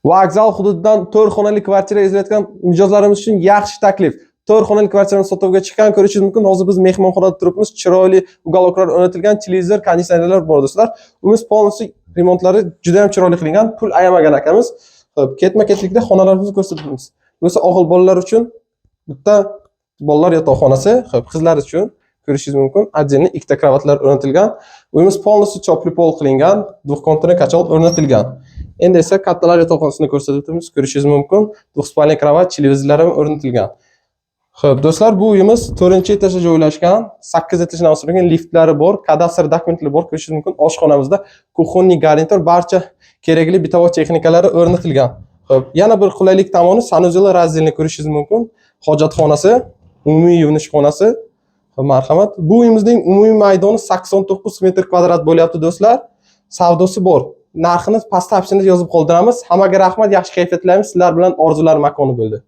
Vokzal hududidan 4 xonali kvartira izlayotgan mijozlarimiz uchun yaxshi taklif. 4 xonali kvartirani sotuvga chiqqan ko'rishingiz mumkin. Hozir biz mehmonxonada turibmiz. Chiroyli uголокlar o'rnatilgan, televizor, konditsionerlar bor do'stlar. Umiz polностью remontlari juda ham chiroyli qilingan. Pul ayamagan akamiz. Xo'p, ketma-ketlikda xonalarimizni ko'rsatamiz. Bo'lsa o'g'il bolalar uchun bitta bolalar yotoqxonasi, xo'p, qizlar uchun ko'rishingiz mumkin. Отдельно ikkita kravatlar o'rnatilgan. Uyimiz polностью chopli pol qilingan, двухкомнатный kachol o'rnatilgan. Endi esa kattalar yotoqxonasini ko'rsatib o'tamiz. Ko'rishingiz mumkin. Двухспальный kravat, televizorlar ham o'rnatilgan. Xo'p, do'stlar, bu uyimiz 4-etajda joylashgan, 8 etajdan oshirgan liftlari bor, kadastr dokumentlari bor, ko'rishingiz mumkin. Oshxonamizda kuxonniy garnitur, barcha kerakli bitovo texnikalari o'rnatilgan. Xo'p, yana bir qulaylik tomoni sanuzel razdelni ko'rishingiz mumkin. Hojatxonasi, umumiy yuvinish xonasi. Marhamat. Bu uyimizning umumiy maydoni 89 metr kvadrat bo'lyapti do'stlar. Savdosi bor. Narxini pastda opsiyada yozib qoldiramiz. Hammaga rahmat, yaxshi kayfiyat tilaymiz. Sizlar bilan orzular makoni bo'ldi.